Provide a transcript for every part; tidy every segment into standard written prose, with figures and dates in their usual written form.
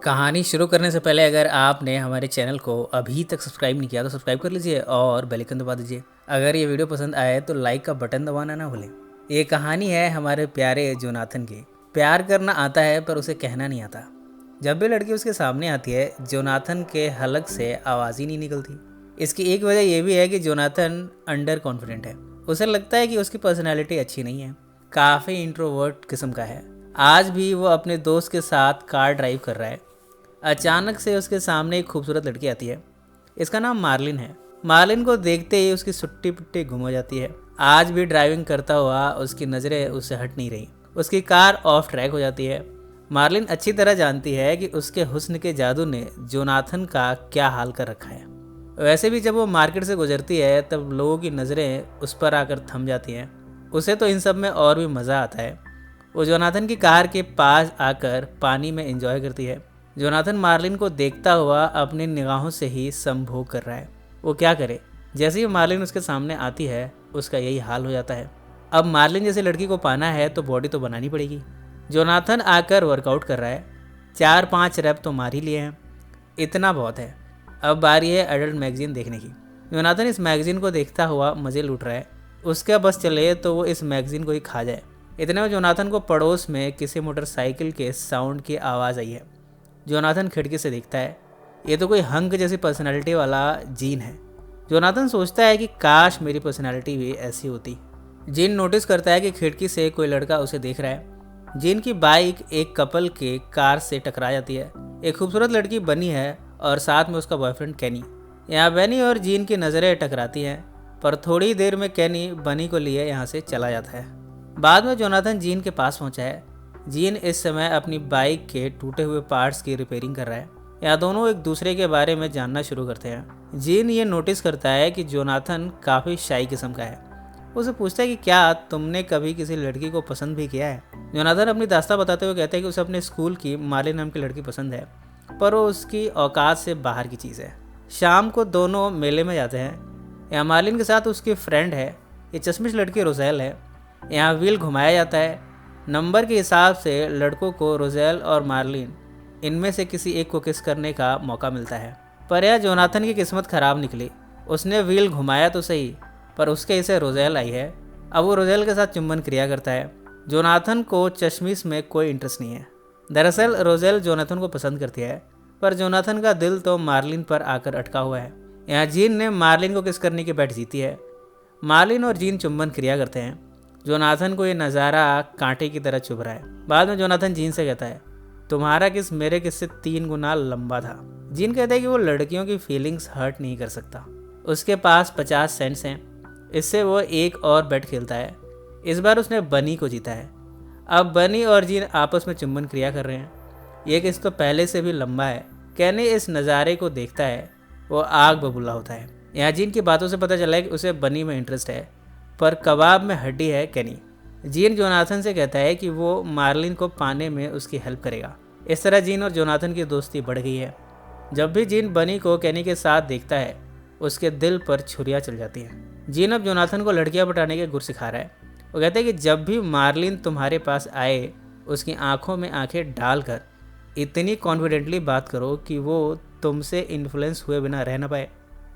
कहानी शुरू करने से पहले अगर आपने हमारे चैनल को अभी तक सब्सक्राइब नहीं किया तो सब्सक्राइब कर लीजिए और बेल आइकन दबा दीजिए। अगर ये वीडियो पसंद आए तो लाइक का बटन दबाना ना भूलें। ये कहानी है हमारे प्यारे जोनाथन की। प्यार करना आता है पर उसे कहना नहीं आता। जब भी लड़की उसके सामने आती है जोनाथन के हलक से आवाज़ ही नहीं निकलती। इसकी एक वजह यह भी है कि जोनाथन अंडर कॉन्फिडेंट है। उसे लगता है कि उसकी पर्सनैलिटी अच्छी नहीं है, काफ़ी इंट्रोवर्ट किस्म का है। आज भी वो अपने दोस्त के साथ कार ड्राइव कर रहा है। अचानक से उसके सामने एक खूबसूरत लड़की आती है। इसका नाम मार्लिन है। मार्लिन को देखते ही उसकी सुट्टी पुट्टी गुम हो जाती है। आज भी ड्राइविंग करता हुआ उसकी नज़रें उससे हट नहीं रही। उसकी कार ऑफ ट्रैक हो जाती है। मार्लिन अच्छी तरह जानती है कि उसके हुस्न के जादू ने जोनाथन का क्या हाल कर रखा है। वैसे भी जब वो मार्केट से गुजरती है तब लोगों की नज़रें उस पर आकर थम जाती हैं। उसे तो इन सब में और भी मज़ा आता है। वो जोनाथन की कार के पास आकर पानी में एंजॉय करती है। जोनाथन मार्लिन को देखता हुआ अपनी निगाहों से ही संभोग कर रहा है। वो क्या करे, जैसे ही मार्लिन उसके सामने आती है उसका यही हाल हो जाता है। अब मार्लिन जैसे लड़की को पाना है तो बॉडी तो बनानी पड़ेगी। जोनाथन आकर वर्कआउट कर रहा है। 4-5 रैप तो मार ही लिए हैं, इतना बहुत है। अब बारी है एडल्ट मैगजीन देखने की। जोनाथन इस मैगजीन को देखता हुआ मज़े लूट रहा है। उसका बस चले तो वो इस मैगजीन को ही खा जाए। इतने में जोनाथन को पड़ोस में किसी मोटरसाइकिल के साउंड की आवाज़ आई है। जोनाथन खिड़की से देखता है, ये तो कोई हंक जैसी पर्सनालिटी वाला जीन है। जोनाथन सोचता है कि काश मेरी पर्सनालिटी भी ऐसी होती। जीन नोटिस करता है कि खिड़की से कोई लड़का उसे देख रहा है। जीन की बाइक एक कपल के कार से टकरा जाती है। एक खूबसूरत लड़की बनी है और साथ में उसका बॉयफ्रेंड कैनी। यहाँ बनी और जीन की नज़रें टकराती हैं, पर थोड़ी देर में कैनी बनी को लिए यहाँ से चला जाता है। बाद में जोनाथन जीन के पास पहुँचा है। जीन इस समय अपनी बाइक के टूटे हुए पार्ट्स की रिपेयरिंग कर रहा है। यहाँ दोनों एक दूसरे के बारे में जानना शुरू करते हैं। जीन ये नोटिस करता है कि जोनाथन काफ़ी शाई किस्म का है। उसे पूछता है कि क्या तुमने कभी किसी लड़की को पसंद भी किया है। जोनाथन अपनी दास्तां बताते हुए कहता है कि उसे अपने स्कूल की मार्लिन नाम की लड़की पसंद है, पर वो उसकी औकात से बाहर की चीज़ है। शाम को दोनों मेले में जाते हैं। यहाँ मार्लिन के साथ उसकी फ्रेंड है, ये चश्मिश लड़की रोज़ेल है। यहाँ व्हील घुमाया जाता है। नंबर के हिसाब से लड़कों को रोज़ेल और मार्लिन इनमें से किसी एक को किस करने का मौका मिलता है, पर यह जोनाथन की किस्मत ख़राब निकली। उसने व्हील घुमाया तो सही, पर उसके हिस्से रोज़ेल आई है। अब वो रोज़ेल के साथ चुंबन क्रिया करता है। जोनाथन को चश्मिश में कोई इंटरेस्ट नहीं है। दरअसल रोज़ेल जोनाथन को पसंद करती है, पर जोनाथन का दिल तो मार्लिन पर आकर अटका हुआ है। यहाँ जीन ने मार्लिन को किस करने की बैट जीती है। मार्लिन और जीन चुंबन क्रिया करते हैं। जोनाथन को ये नज़ारा कांटे की तरह चुभ रहा है। बाद में जोनाथन जीन से कहता है, तुम्हारा किस मेरे किस से 3 गुना लंबा था। जीन कहता है कि वो लड़कियों की फीलिंग्स हर्ट नहीं कर सकता। उसके पास 50 सेंट्स हैं। इससे वो एक और बेट खेलता है। इस बार उसने बनी को जीता है। अब बनी और जीन आपस में चुंबन क्रिया कर रहे हैं। ये किस तो पहले से भी लंबा है। कहने इस नज़ारे को देखता है, वो आग बबूला होता है। यहाँ जीन की बातों से पता चला है कि उसे बनी में इंटरेस्ट है, पर कबाब में हड्डी है कैनी। जीन जोनाथन से कहता है कि वो मार्लिन को पाने में उसकी हेल्प करेगा। इस तरह जीन और जोनाथन की दोस्ती बढ़ गई है। जब भी जीन बनी को कैनी के साथ देखता है उसके दिल पर छुरियाँ चल जाती हैं। जीन अब जोनाथन को लड़कियां पटाने के गुर सिखा रहा है। वो कहता है कि जब भी मार्लिन तुम्हारे पास आए उसकी आंखों में आंखें डालकर इतनी कॉन्फिडेंटली बात करो कि वो तुमसे इन्फ्लुएंस हुए बिना रह ना पाए।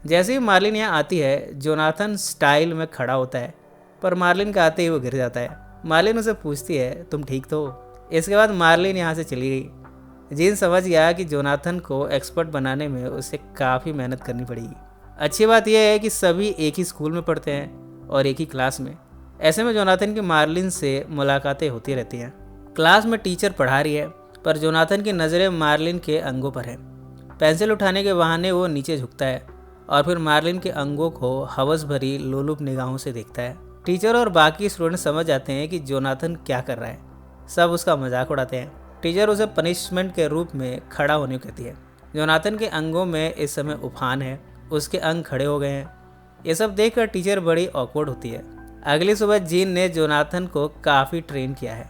जैसे ही मार्लिन यहाँ आती है जोनाथन स्टाइल में खड़ा होता है, पर मार्लिन का आते ही वो गिर जाता है। मार्लिन उसे पूछती है, तुम ठीक तो? इसके बाद मार्लिन यहाँ से चली गई। जीन समझ गया कि जोनाथन को एक्सपर्ट बनाने में उसे काफ़ी मेहनत करनी पड़ेगी। अच्छी बात यह है कि सभी एक ही स्कूल में पढ़ते हैं और एक ही क्लास में। ऐसे में जोनाथन की मार्लिन से मुलाकातें होती रहती हैं। क्लास में टीचर पढ़ा रही है, पर जोनाथन की नज़रें मार्लिन के अंगों पर हैं। पेंसिल उठाने के बहाने वो नीचे झुकता है और फिर मार्लिन के अंगों को हवस भरी लोलुप निगाहों से देखता है। टीचर और बाकी स्टूडेंट समझ जाते हैं कि जोनाथन क्या कर रहा है। सब उसका मजाक उड़ाते हैं। टीचर उसे पनिशमेंट के रूप में खड़ा होने को कहती है। जोनाथन के अंगों में इस समय उफान है, उसके अंग खड़े हो गए हैं। ये सब देखकर टीचर बड़ी ऑकवर्ड होती है। अगली सुबह जीन ने जोनाथन को काफ़ी ट्रेन किया है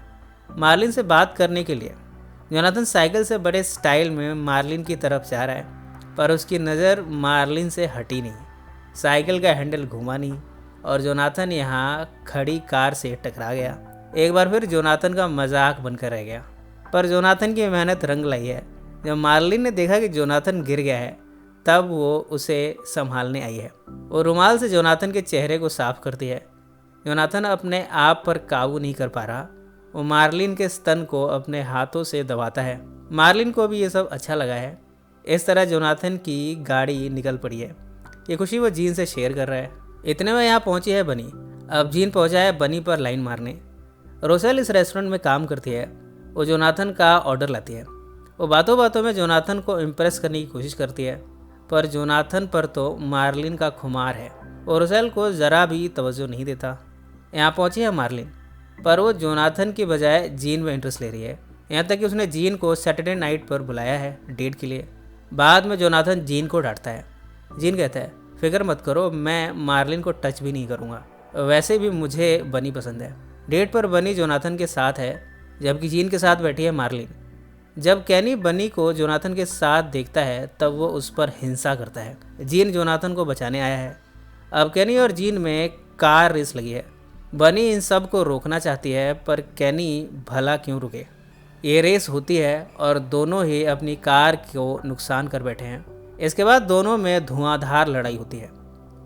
मार्लिन से बात करने के लिए। जोनाथन साइकिल से बड़े स्टाइल में मार्लिन की तरफ जा रहा है, पर उसकी नज़र मार्लिन से हटी नहीं। साइकिल का हैंडल घूमा नहीं और जोनाथन यहाँ खड़ी कार से टकरा गया। एक बार फिर जोनाथन का मजाक बनकर रह गया, पर जोनाथन की मेहनत रंग लाई है। जब मार्लिन ने देखा कि जोनाथन गिर गया है तब वो उसे संभालने आई है। वो रुमाल से जोनाथन के चेहरे को साफ करती है। जोनाथन अपने आप पर काबू नहीं कर पा रहा। वो मार्लिन के स्तन को अपने हाथों से दबाता है। मार्लिन को भी ये सब अच्छा लगा है। इस तरह जोनाथन की गाड़ी निकल पड़ी है। ये खुशी वो जीन से शेयर कर रहा है। इतने में यहाँ पहुंची है बनी। अब जीन पहुंचा है बनी पर लाइन मारने। रोसेल इस रेस्टोरेंट में काम करती है। वो जोनाथन का ऑर्डर लाती है। वो बातों बातों में जोनाथन को इम्प्रेस करने की कोशिश करती है, पर जोनाथन पर तो मार्लिन का खुमार है। वो रोसेल को ज़रा भी तवज्जो नहीं देता। यहाँ पहुंची है मार्लिन, पर वो जोनाथन की बजाय जीन में इंटरेस्ट ले रही है। यहाँ तक कि उसने जीन को सैटरडे नाइट पर बुलाया है डेट के लिए। बाद में जोनाथन जीन को डांटता है। जीन कहता है, फिक्र मत करो, मैं मार्लिन को टच भी नहीं करूँगा, वैसे भी मुझे बनी पसंद है। डेट पर बनी जोनाथन के साथ है, जबकि जीन के साथ बैठी है मार्लिन। जब कैनी बनी को जोनाथन के साथ देखता है तब वो उस पर हिंसा करता है। जीन जोनाथन को बचाने आया है। अब कैनी और जीन में कार रेस लगी है। बनी इन सब को रोकना चाहती है, पर कैनी भला क्यों रुके। ये रेस होती है और दोनों ही अपनी कार को नुकसान कर बैठे हैं। इसके बाद दोनों में धुआंधार लड़ाई होती है।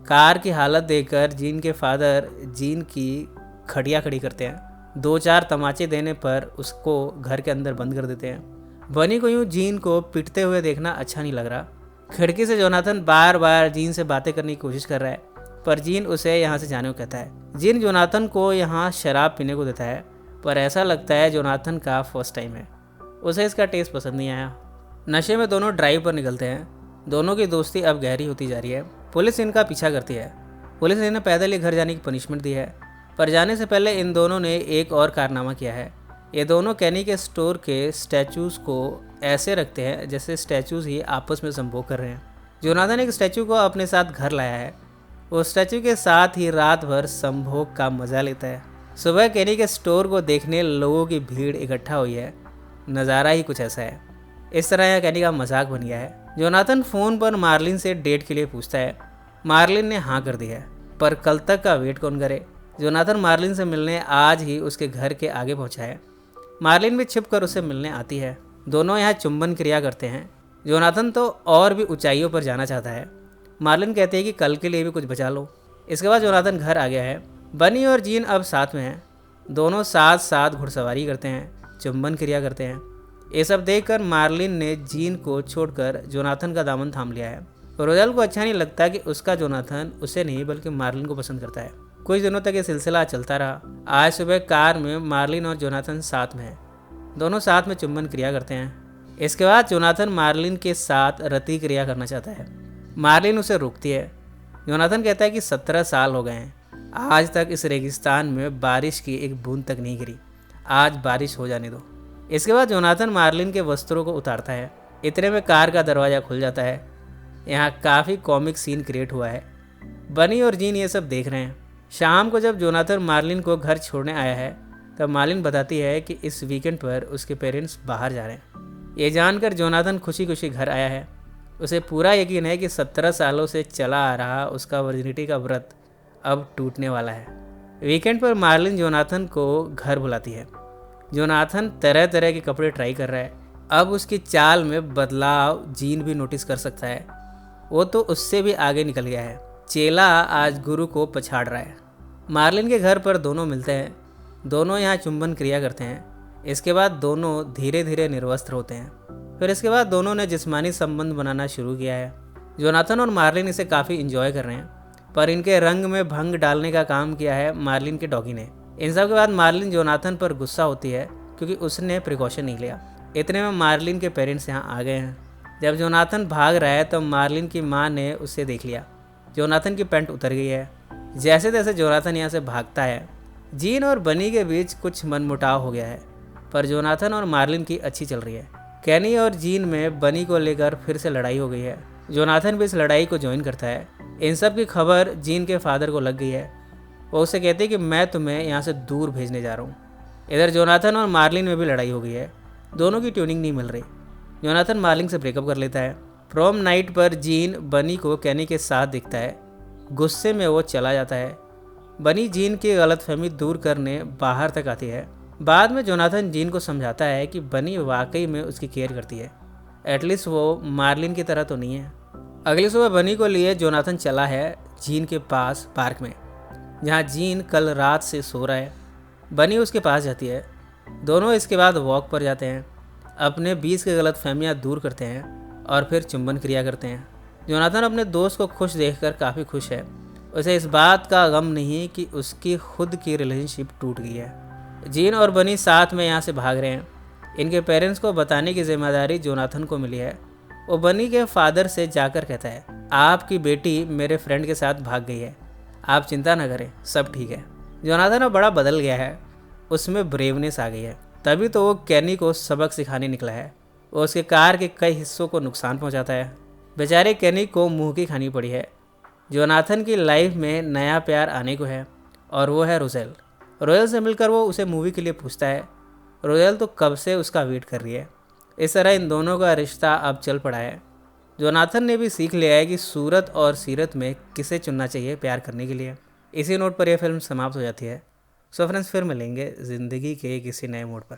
कार की हालत देखकर जीन के फादर जीन की खड़िया खड़ी करते हैं। 2-4 तमाचे देने पर उसको घर के अंदर बंद कर देते हैं। बनी को यूं जीन को पिटते हुए देखना अच्छा नहीं लग रहा। खिड़की से जोनाथन बार बार जीन से बातें करने की कोशिश कर रहा है, पर जीन उसे यहाँ से जाने को कहता है। जीन जोनाथन को यहाँ शराब पीने को देता है, पर ऐसा लगता है जोनाथन का फर्स्ट टाइम है। उसे इसका टेस्ट पसंद नहीं आया। नशे में दोनों ड्राइव पर निकलते हैं। दोनों की दोस्ती अब गहरी होती जा रही है। पुलिस इनका पीछा करती है। पुलिस ने इन्हें पैदल ही घर जाने की पनिशमेंट दी है, पर जाने से पहले इन दोनों ने एक और कारनामा किया है। ये दोनों कैनी के स्टोर के स्टैचूज़ को ऐसे रखते हैं जैसे स्टैचूज़ ही आपस में संभोग कर रहे हैं। जोनाथन एक स्टैचू को अपने साथ घर लाया है। वो स्टैचू के साथ ही रात भर संभोग का मज़ा लेता है। सुबह कैनी के स्टोर को देखने लोगों की भीड़ इकट्ठा हुई है। नज़ारा ही कुछ ऐसा है। इस तरह यह कैनी का मजाक बन गया है। जोनाथन फ़ोन पर मार्लिन से डेट के लिए पूछता है। मार्लिन ने हाँ कर दी है, पर कल तक का वेट कौन करे। जोनाथन मार्लिन से मिलने आज ही उसके घर के आगे पहुंचा है। मार्लिन भी छिप कर उसे मिलने आती है। दोनों यहाँ चुंबन क्रिया करते हैं। जोनाथन तो और भी ऊंचाइयों पर जाना चाहता है। मार्लिन कहती है कि कल के लिए भी कुछ बचा लो। इसके बाद जोनाथन घर आ गया है। बनी और जीन अब साथ में हैं। दोनों साथ साथ घुड़सवारी करते हैं, चुंबन क्रिया करते हैं। ये सब देखकर मार्लिन ने जीन को छोड़कर जोनाथन का दामन थाम लिया है। रोजेल को अच्छा नहीं लगता कि उसका जोनाथन उसे नहीं बल्कि मार्लिन को पसंद करता है। कुछ दिनों तक ये सिलसिला चलता रहा। आज सुबह कार में मार्लिन और जोनाथन साथ में हैं। दोनों साथ में चुंबन क्रिया करते हैं। इसके बाद जोनाथन मार्लिन के साथ रति क्रिया करना चाहता है। मार्लिन उसे रोकती है। जोनाथन कहता है कि 17 साल हो गए हैं, आज तक इस रेगिस्तान में बारिश की एक बूंद तक नहीं गिरी। आज बारिश हो जाने दो। इसके बाद जोनाथन मार्लिन के वस्त्रों को उतारता है। इतने में कार का दरवाज़ा खुल जाता है। यहाँ काफ़ी कॉमिक सीन क्रिएट हुआ है। बनी और जीन ये सब देख रहे हैं। शाम को जब जोनाथन मार्लिन को घर छोड़ने आया है तब मार्लिन बताती है कि इस वीकेंड पर उसके पेरेंट्स बाहर जा रहे हैं। ये जानकर जोनाथन खुशी खुशी घर आया है। उसे पूरा यकीन है कि 17 सालों से चला आ रहा उसका वर्जिनिटी का व्रत अब टूटने वाला है। वीकेंड पर मार्लिन जोनाथन को घर बुलाती है। जोनाथन तरह तरह के कपड़े ट्राई कर रहा है। अब उसकी चाल में बदलाव जीन भी नोटिस कर सकता है। वो तो उससे भी आगे निकल गया है। चेला आज गुरु को पछाड़ रहा है। मार्लिन के घर पर दोनों मिलते हैं। दोनों यहाँ चुंबन क्रिया करते हैं। इसके बाद दोनों धीरे धीरे निर्वस्त्र होते हैं। फिर इसके बाद दोनों ने जिस्मानी संबंध बनाना शुरू किया है। जोनाथन और मार्लिन इसे काफ़ी इंजॉय कर रहे हैं, पर इनके रंग में भंग डालने का काम किया है मार्लिन के डॉगी ने। इन सब के बाद मार्लिन जोनाथन पर गुस्सा होती है क्योंकि उसने प्रिकॉशन नहीं लिया। इतने में मार्लिन के पेरेंट्स यहाँ आ गए हैं। जब जोनाथन भाग रहा है तब मार्लिन की माँ ने उसे देख लिया। जोनाथन की पैंट उतर गई है। जैसे तैसे जोनाथन यहाँ से भागता है। जीन और बनी के बीच कुछ मनमुटाव हो गया है, पर जोनाथन और मार्लिन की अच्छी चल रही है। कैनी और जीन में बनी को लेकर फिर से लड़ाई हो गई है। जोनाथन भी इस लड़ाई को ज्वाइन करता है। इन सब की खबर जीन के फादर को लग गई है। वो उसे कहते हैं कि मैं तुम्हें यहाँ से दूर भेजने जा रहा हूँ। इधर जोनाथन और मार्लिन में भी लड़ाई हो गई है। दोनों की ट्यूनिंग नहीं मिल रही। जोनाथन मार्लिन से ब्रेकअप कर लेता है। प्रॉम नाइट पर जीन बनी को कैनी के साथ दिखता है। गुस्से में वो चला जाता है। बनी जीन की गलतफहमी दूर करने बाहर तक आती है। बाद में जोनाथन जीन को समझाता है कि बनी वाकई में उसकी केयर करती है। एटलीस्ट वो मार्लिन की तरह तो नहीं है। अगली सुबह बनी को लिए जोनाथन चला है जीन के पास पार्क में, जहाँ जीन कल रात से सो रहा है। बनी उसके पास जाती है। दोनों इसके बाद वॉक पर जाते हैं, अपने बीच की गलतफहमियां दूर करते हैं और फिर चुंबन क्रिया करते हैं। जोनाथन अपने दोस्त को खुश देखकर काफ़ी खुश है। उसे इस बात का गम नहीं कि उसकी खुद की रिलेशनशिप टूट गई है। जीन और बनी साथ में यहाँ से भाग रहे हैं। इनके पेरेंट्स को बताने की जिम्मेदारी जोनाथन को मिली है। वो बनी के फादर से जाकर कहता है, आपकी बेटी मेरे फ्रेंड के साथ भाग गई है, आप चिंता न करें, सब ठीक है। जोनाथन अब बड़ा बदल गया है, उसमें ब्रेवनेस आ गई है। तभी तो वो कैनी को सबक सिखाने निकला है। वो उसके कार के कई हिस्सों को नुकसान पहुंचाता है। बेचारे कैनी को मुंह की खानी पड़ी है। जोनाथन की लाइफ में नया प्यार आने को है और वो है रोजेल। रोजेल से मिलकर वो उसे मूवी के लिए पूछता है। रोजेल तो कब से उसका वेट कर रही है। इस तरह इन दोनों का रिश्ता अब चल पड़ा है। जोनाथन ने भी सीख लिया है कि सूरत और सीरत में किसे चुनना चाहिए प्यार करने के लिए। इसी नोट पर यह फिल्म समाप्त हो जाती है। सो फ्रेंड्स, फिर मिलेंगे ज़िंदगी के किसी नए मोड़ पर।